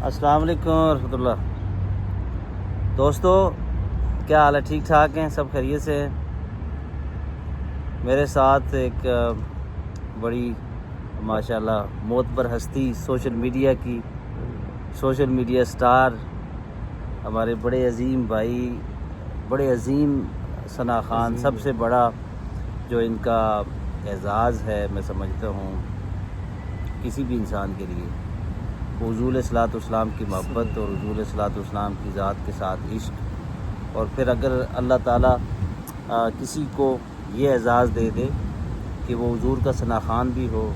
السلام علیکم ورحمۃ اللہ. دوستو کیا حال ہے؟ ٹھیک ٹھاک ہیں؟ سب خیریت سے ہیں؟ میرے ساتھ ایک بڑی ماشاءاللہ معتبر ہستی، سوشل میڈیا سٹار، ہمارے بڑے عظیم بھائی، بڑے عظیم ثنا خان. سب سے بڑا جو ان کا اعزاز ہے میں سمجھتا ہوں کسی بھی انسان کے لیے، حضور صلی اسلام کی محبت اور حضور صلی اسلام کی ذات کے ساتھ عشق. اور پھر اگر اللہ تعالیٰ کسی کو یہ اعزاز دے دے کہ وہ حضور کا ثنا خان بھی ہو،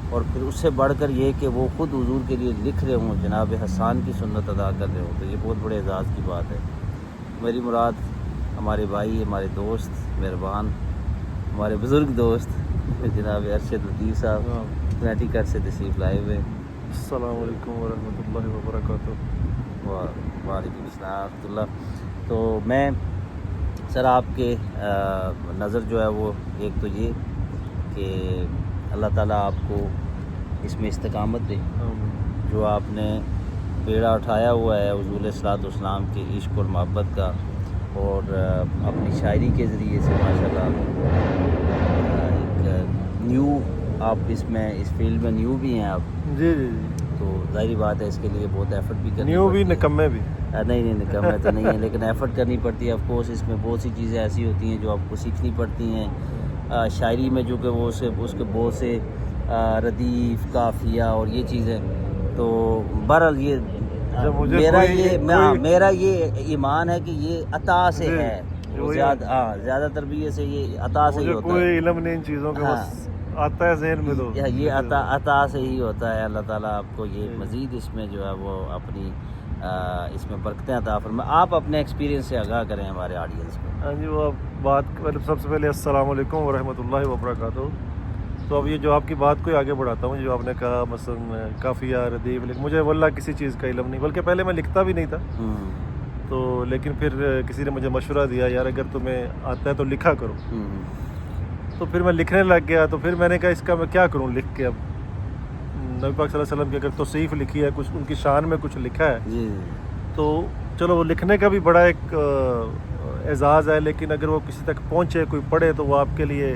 اور پھر اس سے بڑھ کر یہ کہ وہ خود حضور کے لیے لکھ رہے ہوں، جناب حسان کی سنت ادا کر رہے ہوں، تو یہ بہت بڑے اعزاز کی بات ہے. میری مراد ہمارے بھائی، ہمارے دوست مہربان، ہمارے بزرگ دوست جناب ارشد لطیف صاحب میٹی کٹ سے تشریف لائے ہوئے. السلام علیکم ورحمۃ اللہ وبرکاتہ. وعلیکم السلام ورحمۃ اللہ. تو میں سر آپ کے نظر جو ہے وہ ایک تو یہ کہ اللہ تعالیٰ آپ کو اس میں استقامت دے، جو آپ نے بیڑا اٹھایا ہوا ہے حضور صلی اسلام کے عشق اور محبت کا، اور اپنی شاعری کے ذریعے سے ماشاءاللہ ایک نیو آپ اس فیلڈ میں نیو بھی ہیں آپ. جی، تو ظاہری بات ہے اس کے لیے بہت ایفرٹ بھی کرنی نیو بھی پڑتی ہے. نکمے بھی نہیں نکمے تو نہیں ہے، لیکن ایفرٹ کرنی پڑتی ہے. آف کورس اس میں بہت سی چیزیں ایسی ہوتی ہیں جو آپ کو سیکھنی پڑتی ہیں. شاعری میں جو کہ وہ اس کے بہت سے ردیف، قافیہ اور یہ چیزیں. تو بہرحال یہ میرا یہ ایمان ہے کہ یہ عطا سے ہے، زیادہ تر بھی یہ سے یہ عطا سے ہی ہوتا ہے. کوئی علم نہیں ان چیزوں کا، بس آتا ہے ذہن میں. تو یہ عطا سے ہی ہوتا ہے. اللہ تعالیٰ آپ کو یہ مزید اس میں جو ہے وہ اپنی اس میں برکتیں عطا فرمائے. آپ اپنے ایکسپیرینس سے آگاہ کریں ہمارے آڈینس کو. ہاں جی، وہ بات سب سے پہلے السلام علیکم ورحمۃ اللہ وبرکاتہ. تو اب یہ جو آپ کی بات کو آگے بڑھاتا ہوں، جو آپ نے کہا مثلا قافیہ، ردیف، لیکن مجھے واللہ کسی چیز کا علم نہیں، بلکہ پہلے میں لکھتا بھی نہیں تھا. تو لیکن پھر کسی نے مجھے مشورہ دیا، یار اگر تمہیں آتا ہے تو لکھا کرو. تو پھر میں لکھنے لگ گیا. تو پھر میں نے کہا اس کا میں کیا کروں لکھ کے. اب نبی پاک صلی اللہ علیہ وسلم کی اگر توصیف لکھی ہے، کچھ ان کی شان میں کچھ لکھا ہے، تو چلو وہ لکھنے کا بھی بڑا ایک اعزاز ہے، لیکن اگر وہ کسی تک پہنچے، کوئی پڑھے، تو وہ آپ کے لیے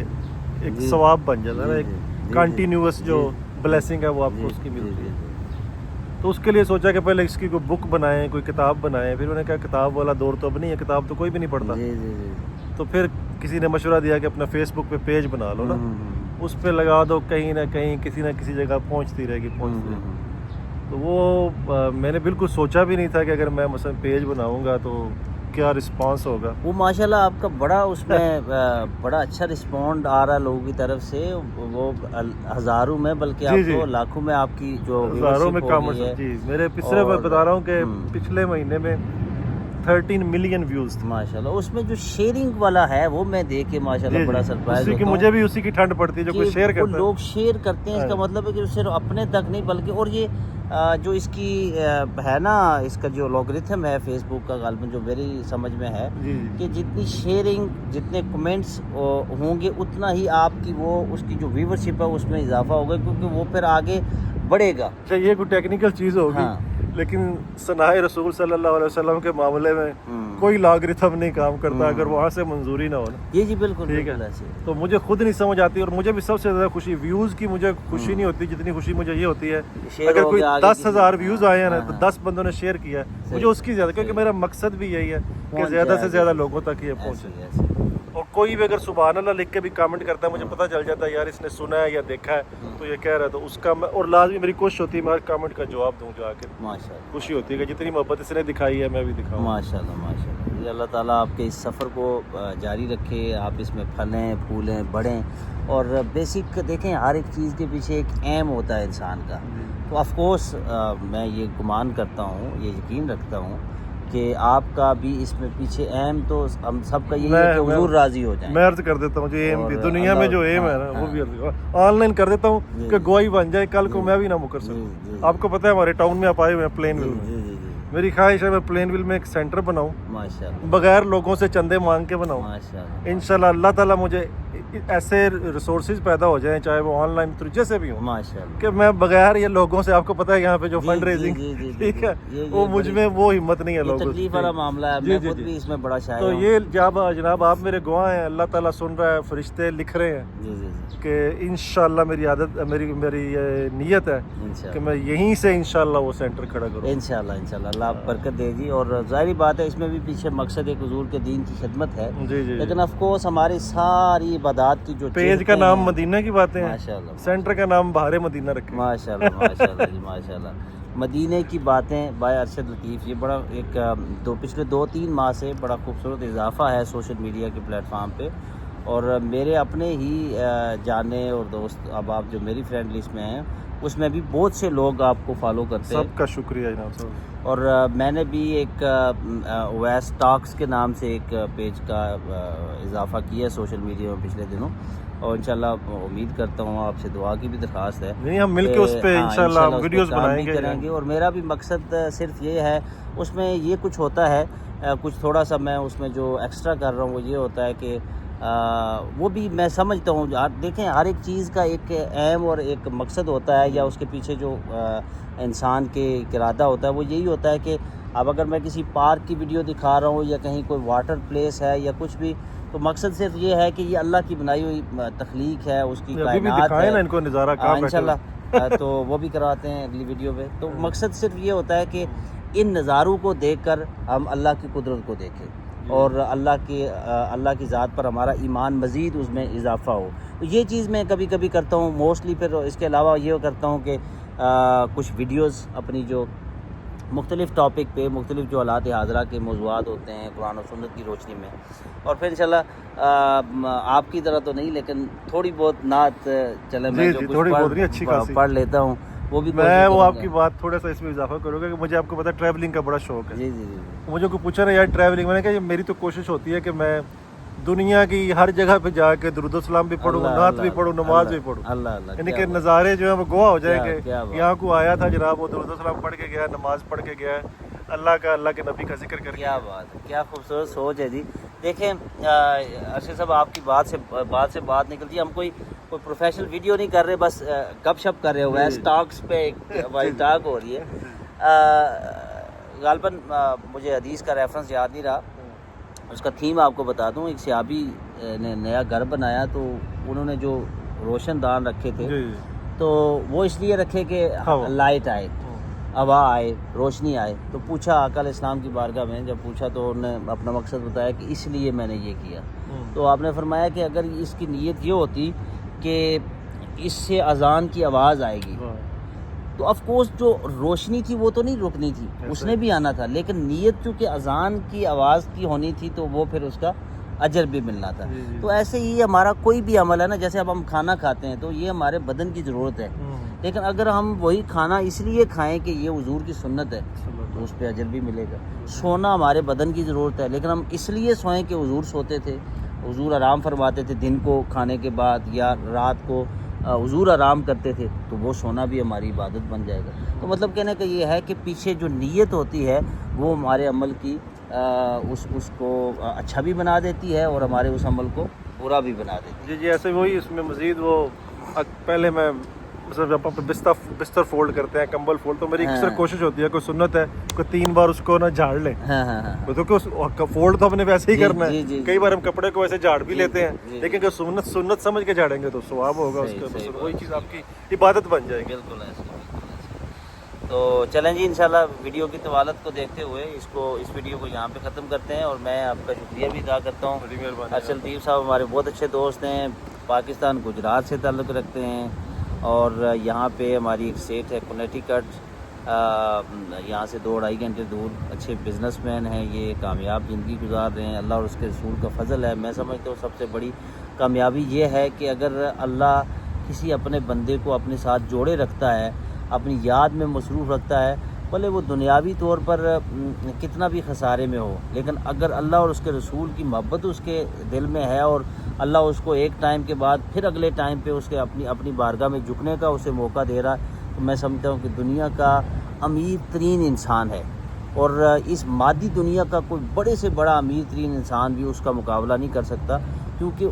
ایک ثواب بن جاتا ہے نا. ایک کنٹینیوس جو بلیسنگ ہے وہ آپ کو اس کی ملتی ہے. تو اس کے لیے سوچا کہ پہلے اس کی کوئی بک بنائیں، کوئی کتاب بنائیں. پھر انہوں نے کہا کتاب والا دور تو اب نہیں ہے، کتاب تو کوئی بھی نہیں پڑھتا. تو پھر کسی نے مشورہ دیا کہ اپنا فیس بک پہ پیج بنا لو نا، اس پہ لگا دو، کہیں نہ کہیں کسی نہ کسی جگہ پہنچتی رہے گی. تو وہ میں نے بالکل سوچا بھی نہیں تھا کہ اگر میں مثلا پیج بناؤں گا تو کیا رسپانس ہوگا. وہ ماشاءاللہ آپ کا بڑا اس میں بڑا اچھا رسپونڈ آ رہا ہے لوگوں کی طرف سے. وہ ہزاروں میں، بلکہ آپ کو لاکھوں میں آپ کی جو ہزاروں میں کامنٹ ہے. جی، میرے پچھلے میں بتا رہا ہوں کہ پچھلے مہینے میں 13 ملین ویوز تھے ماشاءاللہ. اس میں جو شیئرنگ والا ہے وہ میں دیکھ کے ماشاءاللہ بڑا سرپرائز ہوتا ہوں. مجھے بھی اسی کی ٹھنڈ پڑتی ہے جو کوئی شیئر کرتا ہے. لوگ شیئر کرتے ہیں، اس کا مطلب ہے کہ صرف اپنے تک نہیں بلکہ، اور یہ جو اس کی ہے نا، اس کا جو لوگرتھم ہے فیس بک کا، غالباً جو میری سمجھ میں ہے کہ جتنی شیئرنگ، جتنے کمنٹس ہوں گے، اتنا ہی آپ کی وہ اس کی جو ویورشپ ہے اس میں اضافہ ہوگا، کیونکہ وہ پھر آگے بڑھے گا. اچھا، یہ کوئی ٹیکنیکل چیز ہوگی، لیکن ثناء رسول صلی اللہ علیہ وسلم کے معاملے میں کوئی لاگرتھم نہیں کام کرتا اگر وہاں سے منظوری نہ ہو. جی بالکل ٹھیک ہے. تو مجھے خود نہیں سمجھ آتی، اور مجھے بھی سب سے زیادہ خوشی ویوز کی مجھے خوشی نہیں ہوتی جتنی خوشی مجھے یہ ہوتی ہے اگر کوئی 10,000 ویوز آئے ہیں نا، تو 10 بندوں نے شیئر کیا ہے، مجھے اس کی زیادہ، کیونکہ میرا مقصد بھی یہی ہے کہ زیادہ سے زیادہ لوگوں تک یہ پہنچے. اور کوئی بھی اگر سبحان اللہ لکھ کے بھی کامنٹ کرتا ہے، مجھے پتہ چل جاتا ہے یار اس نے سنا ہے یا دیکھا ہے تو یہ کہہ رہا ہے، تو اس کا میں، اور لازمی میری کوشش ہوتی ہے میں ہر کامنٹ کا جواب دوں جا کے. ماشاءاللہ خوشی ہوتی ہے کہ جتنی محبت اس نے دکھائی ہے میں بھی دکھاؤں. ماشاءاللہ. یہ اللہ تعالیٰ آپ کے اس سفر کو جاری رکھے، آپ اس میں پھلیں پھولیں بڑھیں. اور بیسک دیکھیں، ہر ایک چیز کے پیچھے ایک ایم ہوتا ہے انسان کا. تو آف کورس میں یہ گمان کرتا ہوں، یہ یقین رکھتا ہوں کہ آپ کا بھی اس میں پیچھے ایم تو ہم سب کا یہی ہے کہ حضور راضی ہو جائیں. میں عرض کر دیتا ہوں جو ایم بھی دنیا میں جو ایم ہے نا وہ بھی آن لائن کر دیتا ہوں کہ گواہی بن جائے کل کو میں بھی نہ مکر سکوں. آپ کو پتہ ہے ہمارے ٹاؤن میں آپ آئے ہوئے ہیں پلین ویل میں، میری خواہش ہے میں پلین ویل میں ایک سینٹر بناؤں، ماشاءاللہ، بغیر لوگوں سے چندے مانگ کے بناؤں. ماشاءاللہ. انشاءاللہ اللہ تعالیٰ مجھے ایسے ریسورسز پیدا ہو جائیں, چاہے وہ آن لائن تھرو جیسے بھی ہوں, ماشاءاللہ کہ میں بغیر یہ لوگوں سے, آپ کو پتہ ہے یہاں پہ جو جی، فنڈ جی، ریزنگ, جی، جی، جی، ٹھیک ہے, یہ وہ مجھ بڑی- میں وہ ہمت نہیں ہے یہ لوگوں تکلیف والا معاملہ ہے. جی، میں جی، خود جی. بھی اس میں بڑا شاعر تو ہوں. یہ جناب آپ میرے گواہ ہیں, اللہ تعالیٰ سن رہا ہے, فرشتے لکھ رہے ہیں جی جی جی کہ انشاءاللہ میری یہ نیت ہے کہ انشاءاللہ میں یہیں سے انشاءاللہ وہ سینٹر کھڑا کروں. انشاءاللہ انشاءاللہ اللہ آپ برکت دے جی. اور ظاہری بات ہے اس میں بھی پیچھے مقصد ایک حضور کے دین کی خدمت ہے, جی جی, لیکن آف کورس ہماری ساری عبادات کی جو پیج کا چہتیں نام ہیں- مدینہ کی باتیں ہیں, ماشاءاللہ سینٹر کا نام بہار مدینہ رکھے. ماشاءاللہ ماشاءاللہ جی ماشاءاللہ. مدینے کی باتیں بائے ارشد لطیف, یہ بڑا ایک پچھلے 2-3 ماہ سے بڑا خوبصورت اضافہ ہے سوشل میڈیا کے پلیٹ فارم پہ. اور میرے اپنے ہی جانے اور دوست اب آپ جو میری فرینڈ لسٹ میں ہیں اس میں بھی بہت سے لوگ آپ کو فالو کرتے ہیں. سب کا شکریہ جناب صاحب. اور میں نے بھی ایک اویس ٹاکس کے نام سے ایک پیج کا اضافہ کیا ہے سوشل میڈیا میں پچھلے دنوں, اور انشاءاللہ امید کرتا ہوں آپ سے دعا کی بھی درخواست ہے نہیں, ہم مل کے اس پہ ہاں، انشاءاللہ ہم اس پہ ویڈیوز کام بنائیں بھی گے. کریں گے. اور میرا بھی مقصد صرف یہ ہے, اس میں یہ کچھ ہوتا ہے, کچھ تھوڑا سا میں اس میں جو ایکسٹرا کر رہا ہوں وہ یہ ہوتا ہے کہ وہ بھی میں سمجھتا ہوں, دیکھیں ہر ایک چیز کا ایک ایم اور ایک مقصد ہوتا ہے, یا اس کے پیچھے جو انسان کے ارادہ ہوتا ہے وہ یہی ہوتا ہے کہ اب اگر میں کسی پارک کی ویڈیو دکھا رہا ہوں یا کہیں کوئی واٹر پلیس ہے یا کچھ بھی, تو مقصد صرف یہ ہے کہ یہ اللہ کی بنائی ہوئی تخلیق ہے, اس کی ابھی بھی کائنات دکھائیں نا ہے. ان کو نظارہ کہاں بیٹھے ہوئے. انشاءاللہ تو وہ بھی کرواتے ہیں اگلی ویڈیو پہ. تو مقصد صرف یہ ہوتا ہے کہ ان نظاروں کو دیکھ کر ہم اللہ کی قدرت کو دیکھیں اور اللہ کی ذات پر ہمارا ایمان مزید اس میں اضافہ ہو. تو یہ چیز میں کبھی کبھی کرتا ہوں موسٹلی. پھر اس کے علاوہ یہ کرتا ہوں کہ کچھ ویڈیوز اپنی جو مختلف ٹاپک پہ مختلف جو حالات حاضرہ کے موضوعات ہوتے ہیں قرآن و سنت کی روشنی میں, اور پھر انشاءاللہ آپ کی طرح تو نہیں لیکن تھوڑی بہت نعت چلے میں جو کچھ پڑھ لیتا ہوں وہ بھی. میں وہ آپ کی بات تھوڑا سا اس میں اضافہ کروں گا کہ مجھے آپ کو پتا ہے ٹریولنگ کا بڑا شوق ہے. جی جی جی. مجھے کوئی پوچھا نا یار ٹریولنگ, میں نے کہا یہ میری تو کوشش ہوتی ہے کہ میں دنیا کی ہر جگہ پہ جا کے درود و سلام بھی پڑھوں, نعت بھی پڑھوں, نماز بھی پڑھوں, اللہ اللہ, یعنی کہ نظارے جو ہیں وہ گواہ ہو جائیں کیا کہ یہاں کو آیا تھا جناب, وہ درود و سلام پڑھ کے گیا, نماز پڑھ کے گیا, اللہ کے نبی کا ذکر کر کے. کیا بات ہے, کیا خوبصورت سوچ ہے جی. دیکھیں ارشد صاحب آپ کی بات سے بات نکلتی ہے, ہم کوئی پروفیشنل ویڈیو نہیں کر رہے, بس گپ شپ کر رہے ہو. ویس ٹاکس پہ ہماری ٹاک ہو رہی ہے. غالباً مجھے حدیث کا ریفرنس یاد نہیں رہا, اس کا تھیم آپ کو بتا دوں. ایک صحابی نے نیا گھر بنایا تو انہوں نے جو روشن دان رکھے تھے تو وہ اس لیے رکھے کہ لائٹ آئے, ہوا آئے, روشنی آئے. تو پوچھا آقا علیہ السلام کی بارگاہ میں, جب پوچھا تو انہوں نے اپنا مقصد بتایا کہ اس لیے میں نے یہ کیا. تو آپ نے فرمایا کہ اگر اس کی نیت یہ ہوتی کہ اس سے اذان کی آواز آئے گی تو آف کورس جو روشنی تھی وہ تو نہیں رکنی تھی, اس نے بھی آنا تھا, لیکن نیت چونکہ اذان کی آواز کی ہونی تھی تو وہ پھر اس کا اجر بھی ملنا تھا. تو ایسے ہی ہمارا کوئی بھی عمل ہے نا, جیسے اب ہم کھانا کھاتے ہیں تو یہ ہمارے بدن کی ضرورت ہے, لیکن اگر ہم وہی کھانا اس لیے کھائیں کہ یہ حضور کی سنت ہے تو اس پہ اجر بھی ملے گا. سونا ہمارے بدن کی ضرورت ہے, لیکن ہم اس لیے سوئیں کہ حضور سوتے تھے, حضور آرام فرماتے تھے دن کو کھانے کے بعد, یا رات کو حضور آرام کرتے تھے, تو وہ سونا بھی ہماری عبادت بن جائے گا. تو مطلب کہنے کا یہ ہے کہ پیچھے جو نیت ہوتی ہے وہ ہمارے عمل کی اس کو اچھا بھی بنا دیتی ہے اور ہمارے اس عمل کو برا بھی بنا دیتی ہے. جی ایسے وہی اس میں مزید وہ پہلے میں جب آپ بستر فولڈ کرتے ہیں, کمبل فولڈ, تو میری اکثر کوشش ہوتی ہے کوئی سنت ہے کوئی 3 بار اس کو نا جھاڑ لیں. تو فولڈ تو ہم نے ویسے ہی کرنا ہے. کئی بار ہم کپڑے کو ویسے جھاڑ بھی لیتے ہیں, لیکن اگر سنت سمجھ کے جھاڑیں گے تو ثواب ہوگا اس کا, وہی چیز آپ کی عبادت بن جائے گی. بالکل ایسے. تو چلیں جی انشاءاللہ ویڈیو کی طوالت کو دیکھتے ہوئے اس ویڈیو کو یہاں پہ ختم کرتے ہیں, اور میں آپ کا شکریہ بھی ادا کرتا ہوں. ارشد لطیف صاحب ہمارے بہت اچھے دوست ہیں, پاکستان گجرات سے تعلق رکھتے ہیں, اور یہاں پہ ہماری ایک اسٹیٹ ہے کنیکٹیکٹ, یہاں سے 2-2.5 گھنٹے دور. اچھے بزنس مین ہیں, یہ کامیاب زندگی گزار رہے ہیں, اللہ اور اس کے رسول کا فضل ہے. میں سمجھتا ہوں سب سے بڑی کامیابی یہ ہے کہ اگر اللہ کسی اپنے بندے کو اپنے ساتھ جوڑے رکھتا ہے, اپنی یاد میں مصروف رکھتا ہے, بھلے وہ دنیاوی طور پر کتنا بھی خسارے میں ہو, لیکن اگر اللہ اور اس کے رسول کی محبت اس کے دل میں ہے اور اللہ اس کو ایک ٹائم کے بعد پھر اگلے ٹائم پہ اس کے اپنی بارگاہ میں جھکنے کا اسے موقع دے رہا ہے, تو میں سمجھتا ہوں کہ دنیا کا امیر ترین انسان ہے. اور اس مادی دنیا کا کوئی بڑے سے بڑا امیر ترین انسان بھی اس کا مقابلہ نہیں کر سکتا, کیونکہ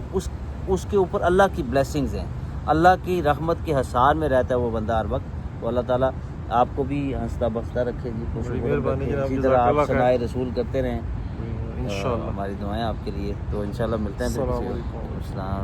اس کے اوپر اللہ کی بلیسنگز ہیں، اللہ کی رحمت کے حصار میں رہتا ہے وہ بندہ ہر وقت. تو اللہ تعالیٰ آپ کو بھی ہنستا بخشتا رکھے جی، خوش بڑی و خرم مہربانی رکھے. جناب، اسی جزاک طرح اللہ آپ خیر. ثنائے رسول کرتے رہیں. انشاءاللہ. ہماری دعائیں آپ کے لیے. تو انشاءاللہ ملتے ہیں پھر السلام کسی علیکم. وقت. السلام.